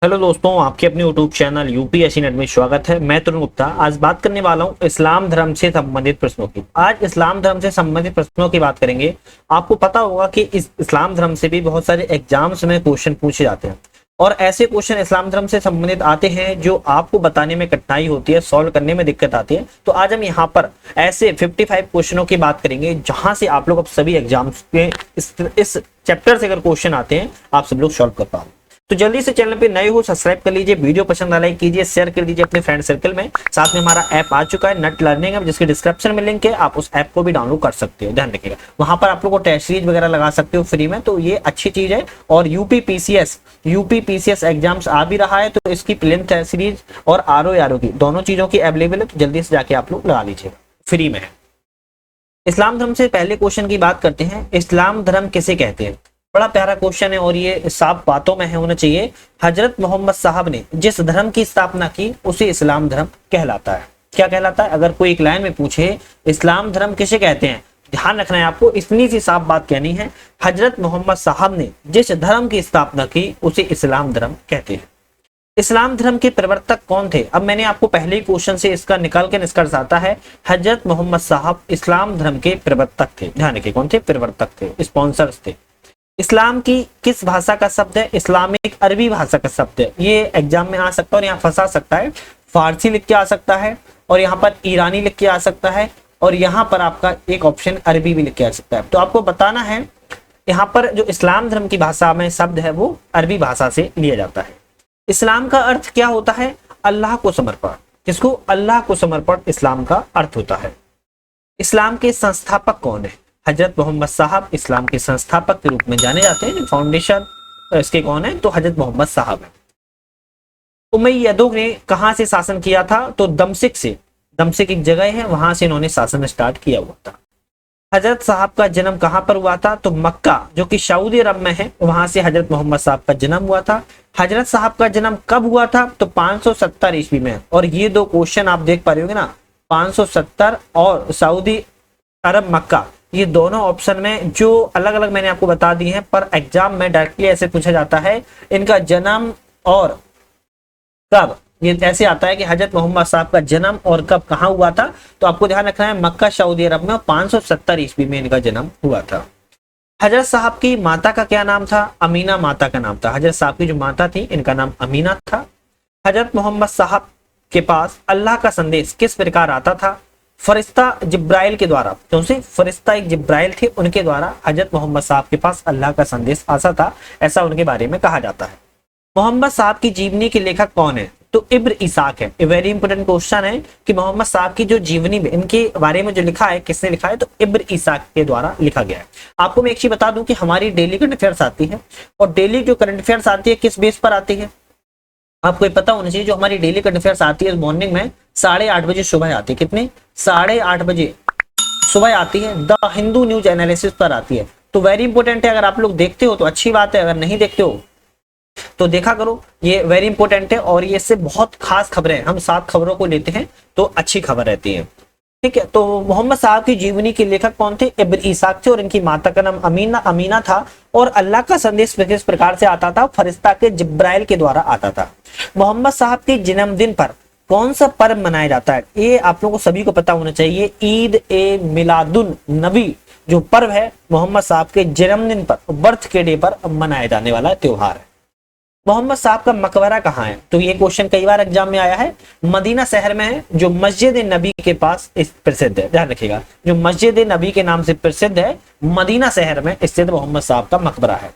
Hello दोस्तों, आपके अपने यूट्यूब चैनल यूपीएससी नेट में स्वागत है। मैं तरुण गुप्ता आज बात करने वाला हूं इस्लाम धर्म से संबंधित प्रश्नों की। आज इस्लाम धर्म से संबंधित प्रश्नों की बात करेंगे। आपको पता होगा कि इस इस्लाम धर्म से भी बहुत सारे एग्जाम्स में क्वेश्चन पूछे जाते हैं और ऐसे क्वेश्चन इस्लाम धर्म से संबंधित आते हैं जो आपको बताने में कठिनाई होती है, सॉल्व करने में दिक्कत आती है। तो आज हम यहाँ पर ऐसे 55 क्वेश्चनों की बात करेंगे जहां से आप लोग अब सभी एग्जाम्स के इस चैप्टर से अगर क्वेश्चन आते हैं आप सब लोग सॉल्व कर पाओ। तो जल्दी से चैनल पे नए हो सब्सक्राइब कर लीजिए, वीडियो पसंद आ लाइक कीजिए, शेयर कर दीजिए अपने फ्रेंड सर्कल में। साथ में हमारा ऐप आ चुका है नट लर्निंग ऐप, जिसके डिस्क्रिप्शन में लिंक है, आप उस ऐप को भी डाउनलोड कर सकते हो। ध्यान रखिएगा, वहां पर आप लोग को टेस्ट सीरीज वगैरह लगा सकते हो फ्री में, तो ये अच्छी चीज है। और यूपी पीसीएस एग्जाम्स आ भी रहा है, तो इसकी प्लेन टेस्ट सीरीज और आरओ की दोनों चीजों की अवेलेबल है, तो जल्दी से जाके आप लोग लगा लीजिएगा, फ्री में है। इस्लाम धर्म से पहले क्वेश्चन की बात करते हैं। इस्लाम धर्म किसे कहते हैं? बड़ा प्यारा क्वेश्चन है और ये साफ बातों में है होना चाहिए। हजरत मोहम्मद साहब ने जिस धर्म की स्थापना की उसे इस्लाम धर्म कहलाता है। क्या कहलाता है? अगर कोई एक लाइन में पूछे इस्लाम धर्म किसे कहते हैं, ध्यान रखना है आपको, इतनी सी साफ बात कहनी है। हजरत मोहम्मद साहब ने जिस धर्म की स्थापना की उसे इस्लाम धर्म कहते हैं। इस्लाम धर्म के प्रवर्तक कौन थे? अब मैंने आपको पहले ही क्वेश्चन से इसका निकाल के निष्कर्ष आता है, हजरत मोहम्मद साहब इस्लाम धर्म के प्रवर्तक थे। ध्यान रखिए, कौन थे? प्रवर्तक थे, स्पॉन्सर्स थे। इस्लाम की किस भाषा का शब्द है? इस्लामिक अरबी भाषा का शब्द है। ये एग्जाम में आ सकता है और यहाँ फंसा सकता है। फारसी लिख के आ सकता है और यहाँ पर ईरानी लिख के आ सकता है और यहाँ पर आपका एक ऑप्शन अरबी भी लिख के आ सकता है। तो आपको बताना है यहाँ पर जो इस्लाम धर्म की भाषा में शब्द है वो अरबी भाषा से लिया जाता है। इस्लाम का अर्थ क्या होता है? अल्लाह को समर्पण। किसको? अल्लाह को समर्पण इस्लाम का अर्थ होता है। इस्लाम के संस्थापक कौन है? हजरत मोहम्मद साहब इस्लाम के संस्थापक के रूप में जाने जाते हैं। फाउंडेशन इसके कौन है? तो हजरत मोहम्मद साहब है। उमैयदों ने कहां से शासन किया था? तो दमश्क से। दमश्क एक जगह है, वहां से इन्होंने शासन स्टार्ट किया हुआ था। हजरत साहब का जन्म कहां पर हुआ था? तो मक्का, जो कि सऊदी अरब में है, वहां से हजरत मोहम्मद साहब का जन्म हुआ था। हजरत साहब का जन्म कब हुआ था? तो 570 ईस्वी में। और ये दो क्वेश्चन आप देख पा रहे होंगे ना, 570 और सऊदी अरब मक्का, ये दोनों ऑप्शन में जो अलग अलग मैंने आपको बता दी हैं, पर एग्जाम में डायरेक्टली ऐसे पूछा जाता है इनका जन्म और कब। ये ऐसे आता है कि हजरत मोहम्मद साहब का जन्म और कब कहाँ हुआ था, तो आपको ध्यान रखना है मक्का सऊदी अरब में, और 570 ईस्वी में इनका जन्म हुआ था। हजरत साहब की माता का क्या नाम था? अमीना माता का नाम था। हजरत साहब की जो माता थी इनका नाम अमीना था। हजरत मोहम्मद साहब के पास अल्लाह का संदेश किस प्रकार आता था? फरिश्ता जिब्राइल के द्वारा। क्योंकि फरिश्ता एक जिब्राइल थे, उनके द्वारा हजरत मोहम्मद साहब के पास अल्लाह का संदेश आता था, ऐसा उनके बारे में कहा जाता है। मोहम्मद साहब की जीवनी के लेखक कौन है? तो इब्न इसाक है। वेरी इंपोर्टेंट क्वेश्चन है कि मोहम्मद साहब की जो जीवनी में इनके बारे में जो लिखा है, किसने लिखा है? तो इब्न इसाक के द्वारा लिखा गया है। आपको मैं एक चीज बता दूं कि हमारी डेली करंट अफेयर्स आती है, और डेली जो करंट अफेयर्स आती है किस बेस पर आती है आपको ये पता होना चाहिए। जो हमारी डेली करंट अफेयर्स आती है मॉर्निंग में 8:30 बजे सुबह आती है। कितने? 8:30 बजे सुबह आती है। द हिंदू न्यूज एनालिसिस पर आती है। तो वेरी इंपॉर्टेंट है, अगर आप लोग देखते हो तो अच्छी बात है, अगर नहीं देखते हो तो देखा करो, ये वेरी इंपॉर्टेंट है। और ये इससे बहुत खास खबरें, हम 7 खबरों को लेते हैं तो अच्छी खबर रहती है, ठीक है। तो मोहम्मद साहब की जीवनी के लेखक कौन थे? इब्न इसाक थे, और इनकी माता का नाम अमीना था। और अल्लाह का संदेश किस प्रकार से आता था? फरिश्ता के जिब्राइल के द्वारा आता था। मोहम्मद साहब के जन्मदिन पर कौन सा पर्व मनाया जाता है? ये आप लोगों को सभी को पता होना चाहिए। ईद ए मिलादुन नबी जो पर्व है मोहम्मद साहब के जन्मदिन पर, बर्थ के डे पर मनाया जाने वाला त्योहार है। मोहम्मद साहब का मकबरा कहाँ है? तो ये क्वेश्चन कई बार एग्जाम में आया है। मदीना शहर में है, जो मस्जिद नबी के पास प्रसिद्ध है। ध्यान रखिएगा, जो मस्जिद नबी के नाम से प्रसिद्ध है, मदीना शहर में स्थित मोहम्मद साहब का मकबरा है।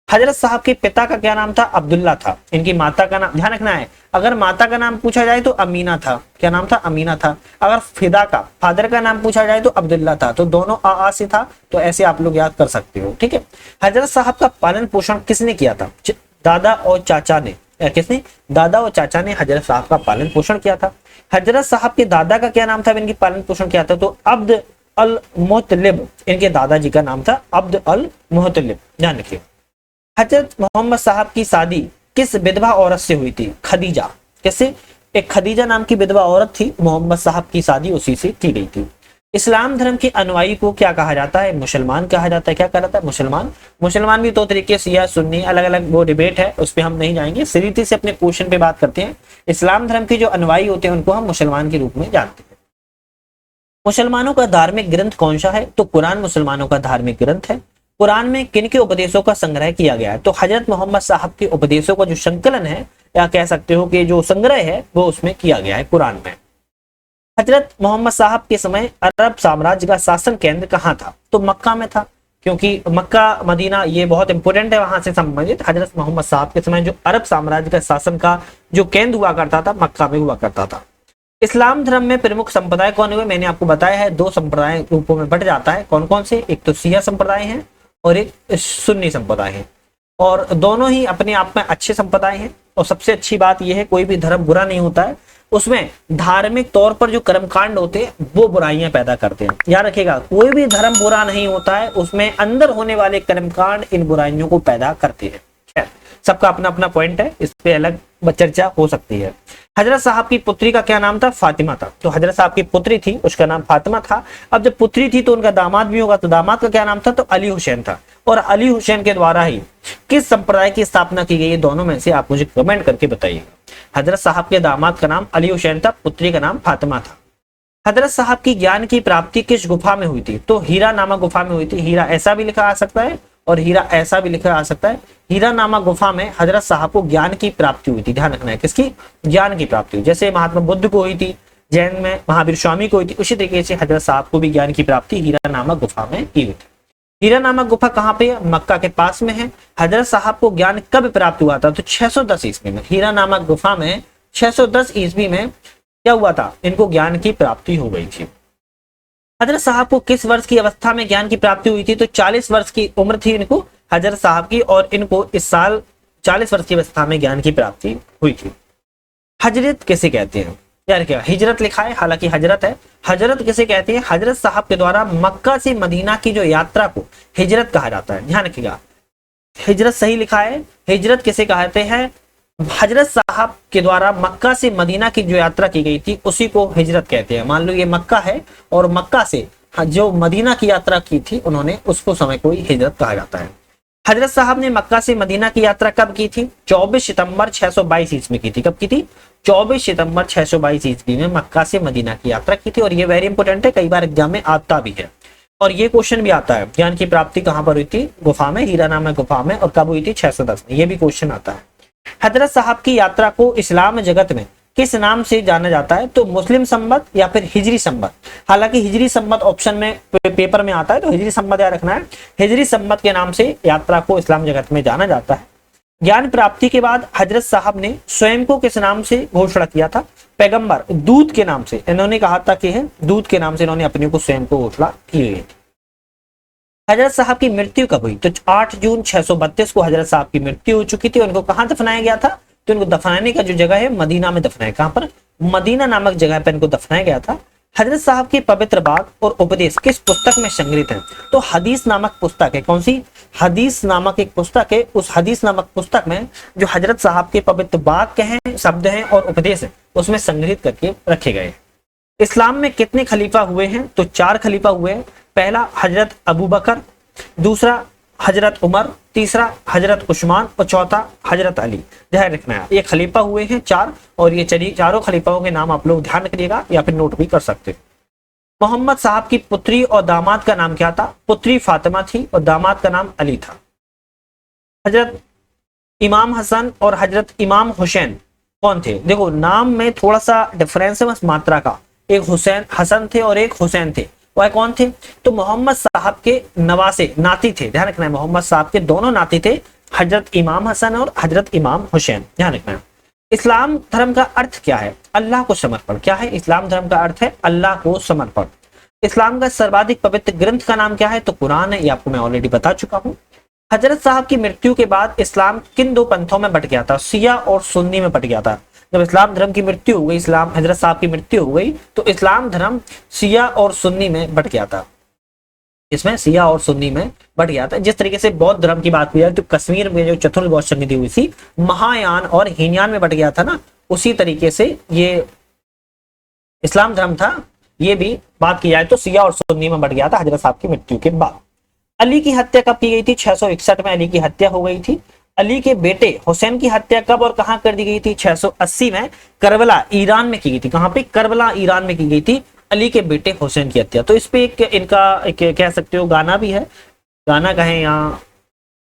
हजरत साहब के पिता का क्या नाम था? अब्दुल्ला था। इनकी माता का नाम ध्यान रखना है, अगर माता का नाम पूछा जाए तो अमीना था। क्या नाम था? अमीना था। अगर फिदा का फादर का नाम पूछा जाए तो अब्दुल्ला था। तो दोनों आ से था, तो ऐसे आप लोग याद कर सकते हो, ठीक है। हजरत साहब का पालन पोषण किसने किया था? दादा और चाचा ने। किसने? दादा और चाचा ने हजरत साहब का पालन पोषण किया था। हजरत साहब के दादा का क्या नाम था? इनकी पालन पोषण किया था तो अब्द अल मुतलिब, इनके दादाजी का नाम था अब्द अल मुतलिब। ध्यान रखिए। हजरत मोहम्मद साहब की शादी किस विधवा औरत से हुई थी? खदीजा। कैसे? एक खदीजा नाम की विधवा औरत थी, मोहम्मद साहब की शादी उसी से की गई थी। इस्लाम धर्म के अनुयायी को क्या कहा जाता है? मुसलमान कहा जाता है। क्या कहा जाता है? मुसलमान। मुसलमान भी दो तरीके से, शिया सुन्नी, अलग अलग वो डिबेट है, उस पर हम नहीं जाएंगे, सीधी से अपने क्वेश्चन पे बात करते हैं। इस्लाम धर्म के जो अनुयायी होते हैं उनको हम मुसलमान के रूप में जानते हैं। मुसलमानों का धार्मिक ग्रंथ कौन सा है? तो कुरान मुसलमानों का धार्मिक ग्रंथ है। कुरान में किन के उपदेशों का संग्रह किया गया है? तो हजरत मोहम्मद साहब के उपदेशों का जो संकलन है, या कह सकते हो कि जो संग्रह है, वो उसमें किया गया है कुरान में। हजरत मोहम्मद साहब के समय अरब साम्राज्य का शासन केंद्र कहाँ था? तो मक्का में था, क्योंकि मक्का मदीना ये बहुत इंपॉर्टेंट है, वहां से संबंधित। हजरत मोहम्मद साहब के समय जो अरब साम्राज्य का शासन का जो केंद्र हुआ करता था, मक्का में हुआ करता था। इस्लाम धर्म में प्रमुख संप्रदाय कौन हुए? मैंने आपको बताया है, दो संप्रदाय रूपों में बट जाता है। कौन कौन से? एक तो शिया संप्रदाय है और एक सुन्नी संप्रदाय है, और दोनों ही अपने आप में अच्छे संप्रदाय हैं। और सबसे अच्छी बात यह है, कोई भी धर्म बुरा नहीं होता है, उसमें धार्मिक तौर पर जो कर्मकांड होते हैं वो बुराइयां पैदा करते हैं। याद रखिएगा, कोई भी धर्म बुरा नहीं होता है, उसमें अंदर होने वाले कर्मकांड इन बुराइयों को पैदा करते हैं। सबका अपना अपना पॉइंट है, इस पे अलग चर्चा हो सकती है। हजरत साहब की पुत्री का क्या नाम था? फातिमा था। तो हजरत साहब की पुत्री थी, उसका नाम फातिमा था। अब जब पुत्री थी तो उनका दामाद भी होगा, तो दामाद का क्या नाम था? तो अली हुसैन था। और अली हुसैन के द्वारा ही किस संप्रदाय की स्थापना की गई है? दोनों में से आप मुझे कमेंट करके बताइएगा। हजरत साहब के दामाद का नाम अली हुसैन था, पुत्री का नाम फातिमा था। हजरत साहब की ज्ञान की प्राप्ति किस गुफा में हुई थी? तो हीरा नामक गुफा में हुई थी। हीरा ऐसा भी लिखा आ सकता है और हीरा ऐसा भी लिखा आ सकता है। हीरा नामक गुफा में हजरत साहब को ज्ञान की प्राप्ति हुई थी। ध्यान रखना है, किसकी? ज्ञान की प्राप्ति हुई। जैसे महात्मा बुद्ध को हुई थी, जैन में महावीर स्वामी को हुई थी, उसी तरीके से हजरत साहब को भी ज्ञान की प्राप्ति हीरा नामक गुफा में की हुई थी। हीरा नामक गुफा कहाँ पे है? मक्का के पास में है। हजरत साहब को ज्ञान कब प्राप्त हुआ था? तो 610 ईस्वी में। हीरा नामक गुफा में 610 ईस्वी में क्या हुआ था? इनको ज्ञान की प्राप्ति हो गई थी। हजरत साहब को किस वर्ष की अवस्था में ज्ञान की प्राप्ति हुई थी? तो 40 वर्ष की उम्र थी इनको, हजरत साहब की, और इनको इस साल 40 वर्ष की अवस्था में ज्ञान की प्राप्ति हुई थी। हजरत किसे कहते हैं? यार क्या हिजरत लिखा है, हालांकि हजरत है। हजरत किसे कहते हैं? हजरत साहब के द्वारा मक्का से मदीना की जो यात्रा को हिजरत कहा जाता है। ध्यान रखिएगा, हिजरत सही लिखा है। हिजरत किसे कहते हैं? हजरत साहब के द्वारा मक्का से मदीना की जो यात्रा की गई थी उसी को हिजरत कहते हैं। मान लो ये मक्का है और मक्का से जो मदीना की यात्रा की थी उन्होंने, उसको समय को हिजरत कहा जाता है। हजरत साहब ने मक्का से मदीना की यात्रा कब की थी? 24 सितंबर 622 ईस्वी में की थी। कब की थी? 24 सितंबर 622 ईस्वी में मक्का से मदीना की यात्रा की थी। और ये वेरी इंपॉर्टेंट है, कई बार एग्जाम में आता भी है, और ये क्वेश्चन भी आता है। ज्ञान की प्राप्ति कहां पर हुई थी? गुफा में, हीरा नामक गुफा में। और कब हुई थी? 610 में। ये भी क्वेश्चन आता है। हजरत साहब की यात्रा को इस्लाम जगत में किस नाम से जाना जाता है? तो मुस्लिम संवत या फिर हिजरी संवत। हालांकि हिजरी संवत ऑप्शन में पेपर में आता है, तो हिजरी संवत याद रखना है। हिजरी संवत के नाम से यात्रा को इस्लाम जगत में जाना जाता है। ज्ञान प्राप्ति के बाद हजरत साहब ने स्वयं को किस नाम से घोषणा किया था? पैगंबर, दूत के नाम से इन्होंने कहा था कि है दूत के नाम से इन्होंने अपने को स्वयं को घोषणा की हुई थी। हजरत साहब की मृत्यु कब हुई? तो 8 जून 632 को हजरत साहब की मृत्यु हो चुकी थी। उनको कहां दफनाया गया था? तो इनको दफनाने का जो जगह है मदीना में दफनाया। कहां पर? मदीना नामक जगह पर इनको दफनाया गया था। हजरत साहब के पवित्र बात और उपदेश किस पुस्तक में संग्रहित है? तो हदीस नामक पुस्तक है। कौन सी? हदीस नामक एक पुस्तक है। उस हदीस नामक पुस्तक में जो हजरत साहब के पवित्र वाक्य हैं, शब्द हैं और उपदेश है, उसमें संग्रहित करके रखे गए। इस्लाम में कितने खलीफा हुए हैं? तो 4 खलीफा हुए हैं। पहला हजरत अबू बकर, दूसरा हजरत उमर, तीसरा हजरत उस्मान और चौथा हजरत अली। ध्यान रखना है, ये खलीफा हुए हैं 4, और ये चारों खलीफाओं के नाम आप लोग ध्यान रखिएगा या फिर नोट भी कर सकते हैं। मोहम्मद साहब की पुत्री और दामाद का नाम क्या था? पुत्री फातिमा थी और दामाद का नाम अली था। हजरत इमाम हसन और हजरत इमाम हुसैन कौन थे? देखो नाम में थोड़ा सा डिफरेंस है, बस मात्रा का। एक हुसैन हसन थे और एक हुसैन थे। वह कौन थे? तो मोहम्मद साहब के नवासे, नाती थे। ध्यान रखना है, मोहम्मद साहब के दोनों नाती थे, हजरत इमाम हसन और हजरत इमाम हुसैन। ध्यान रखना है। इस्लाम धर्म का अर्थ क्या है? अल्लाह को समर्पण। क्या है? इस्लाम धर्म का अर्थ है अल्लाह को समर्पण। इस्लाम का सर्वाधिक पवित्र ग्रंथ का नाम क्या है? तो कुरान है। ये आपको मैं ऑलरेडी बता चुका हूँ। हजरत साहब की मृत्यु के बाद इस्लाम किन 2 पंथों में बट गया था? शिया और सुन्नी में बट गया था। जब इस्लाम धर्म की मृत्यु हो गई, इस्लाम हजरत साहब की मृत्यु हो गई, तो इस्लाम धर्म शिया और सुन्नी में बट गया था। इसमें शिया और सुन्नी में बट गया था। जिस तरीके से बौद्ध धर्म की बात की जाए तो कश्मीर में जो चतुर्थ बौद्ध संधि हुई थी, महायान और हीनयान में बट गया था ना, उसी तरीके से ये इस्लाम धर्म था ये भी बात की जाए तो शिया और सुन्नी में बढ़ गया था हजरत साहब की मृत्यु के बाद। अली की हत्या कब की गई थी? 661 में अली की हत्या हो गई थी। अली के बेटे हुसैन की हत्या कब और कहां कर दी गई थी? 680 में करबला ईरान में की गई थी। कहां पे? करबला ईरान में की गई थी अली के बेटे हुसैन की हत्या। तो इस पे एक इनका एक कह सकते हो गाना भी है, गाना कहें या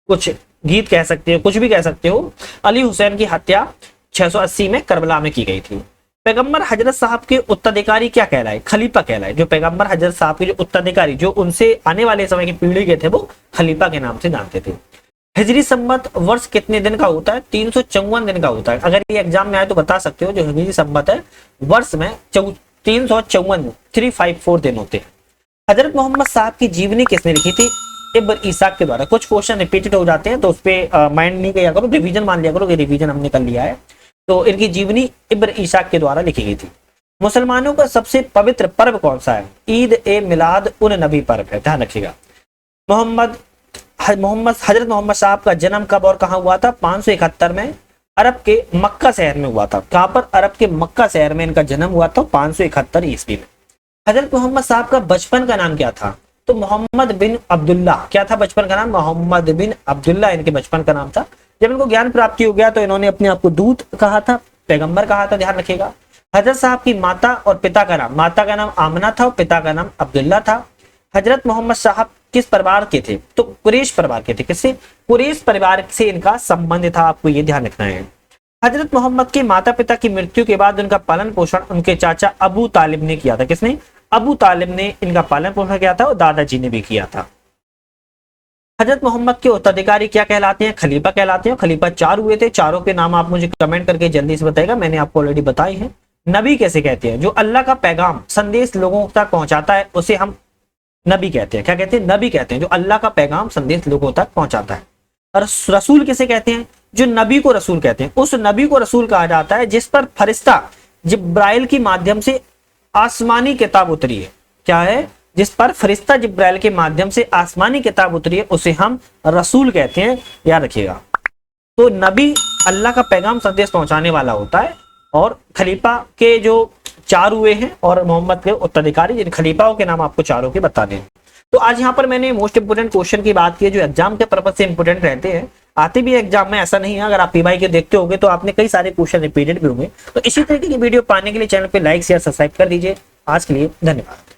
कुछ गीत कह सकते हो, कुछ भी कह सकते हो। अली हुसैन की हत्या 680 में करबला में की गई थी। पैगंबर हजरत साहब के उत्तराधिकारी क्या कहलाए? खलीफा कहलाए। जो पैगंबर हजरत साहब के जो उत्तराधिकारी, जो उनसे आने वाले समय की पीढ़ी के थे, वो खलीफा के नाम से जानते थे। हिजरी संवत वर्ष कितने दिन का होता है? 354 दिन का होता है। अगर ये एग्जाम में आए तो बता सकते हो, जो हिजरी संवत है वर्ष में 354 354 दिन होते हैं। हजरत मोहम्मद साहब की जीवनी किसने लिखी थी? इब्न ईसाक के द्वारा। कुछ क्वेश्चन रिपीटेड हो जाते हैं तो उस पर माइंड नहीं किया करो, रिवीजन मान लिया करो कि रिवीजन हमने कर लिया है। तो इनकी जीवनी इब्न ईसाक के द्वारा लिखी गई थी। मुसलमानों का सबसे पवित्र पर्व कौन सा है? ईद ए मिलाद उन नबी पर्व है, ध्यान रखिएगा। हजरत मोहम्मद साहब का जन्म कब और कहां हुआ था? 571 में अरब के मक्का शहर में हुआ था। कहां पर? अरब के मक्का शहर में इनका जन्म हुआ था 571 ईस्वी में। हजरत मोहम्मद साहब का बचपन का नाम क्या था? तो मोहम्मद बिन अब्दुल्ला। क्या था बचपन का नाम? मोहम्मद बिन अब्दुल्ला इनके बचपन का नाम था। जब इनको ज्ञान प्राप्ति हो गया तो इन्होंने अपने आप को दूत कहा था, पैगंबर कहा था, ध्यान रखिएगा। हजरत साहब की माता और पिता का नाम? माता का नाम आमना था और पिता का नाम अब्दुल्ला था। हजरत मोहम्मद साहब किस परिवार के थे? तो कुरैश परिवार के थे। किससे? कुरैश परिवार से इनका संबंध था, आपको ये ध्यान रखना है। हजरत मोहम्मद के माता पिता की मृत्यु के बाद उनका पालन पोषण उनके चाचा अबू तालिब ने किया था। किसने? अबू तालिब ने इनका पालन पोषण किया था और दादाजी ने भी किया था। हजरत मोहम्मद के उत्तराधिकारी क्या कहलाते हैं? खलीफा कहलाते हैं। खलीफा 4 हुए थे, चारों के नाम आप मुझे कमेंट करके जल्दी से बताइएगा, मैंने आपको ऑलरेडी बताई है। नबी कैसे कहते हैं? जो अल्लाह का पैगाम संदेश लोगों तक पहुंचाता है उसे हम नबी कहते हैं। क्या कहते हैं? नबी कहते हैं, जो अल्लाह का पैगाम संदेश लोगों तक पहुंचाता है। और रसूल किसे कहते हैं? जो नबी को रसूल कहते हैं। उस नबी को रसूल कहा जाता है जिस पर फरिश्ता जिब्राइल के माध्यम से आसमानी किताब उतरी है। क्या है? जिस पर फरिश्ता जिब्राइल के माध्यम से आसमानी किताब उतरी है उसे हम रसूल कहते हैं, याद रखिएगा। तो नबी अल्लाह का पैगाम संदेश पहुंचाने वाला होता है। और खलीफा के जो 4 हुए हैं और मोहम्मद के उत्तराधिकारी, जिन खलीफाओं के नाम आपको चारों के बताने हैं। तो आज यहाँ पर मैंने मोस्ट इंपोर्टेंट क्वेश्चन की बात की है जो एग्जाम के पर्पज से इंपोर्टेंट रहते हैं, आते भी एग्जाम में, ऐसा नहीं है। अगर आप पीवाई के देखते होंगे तो आपने कई सारे क्वेश्चन रिपीटेड भी होंगे। तो इसी तरीके की वीडियो पाने के लिए चैनल पे लाइक शेयर सब्सक्राइब कर दीजिए। आज के लिए धन्यवाद।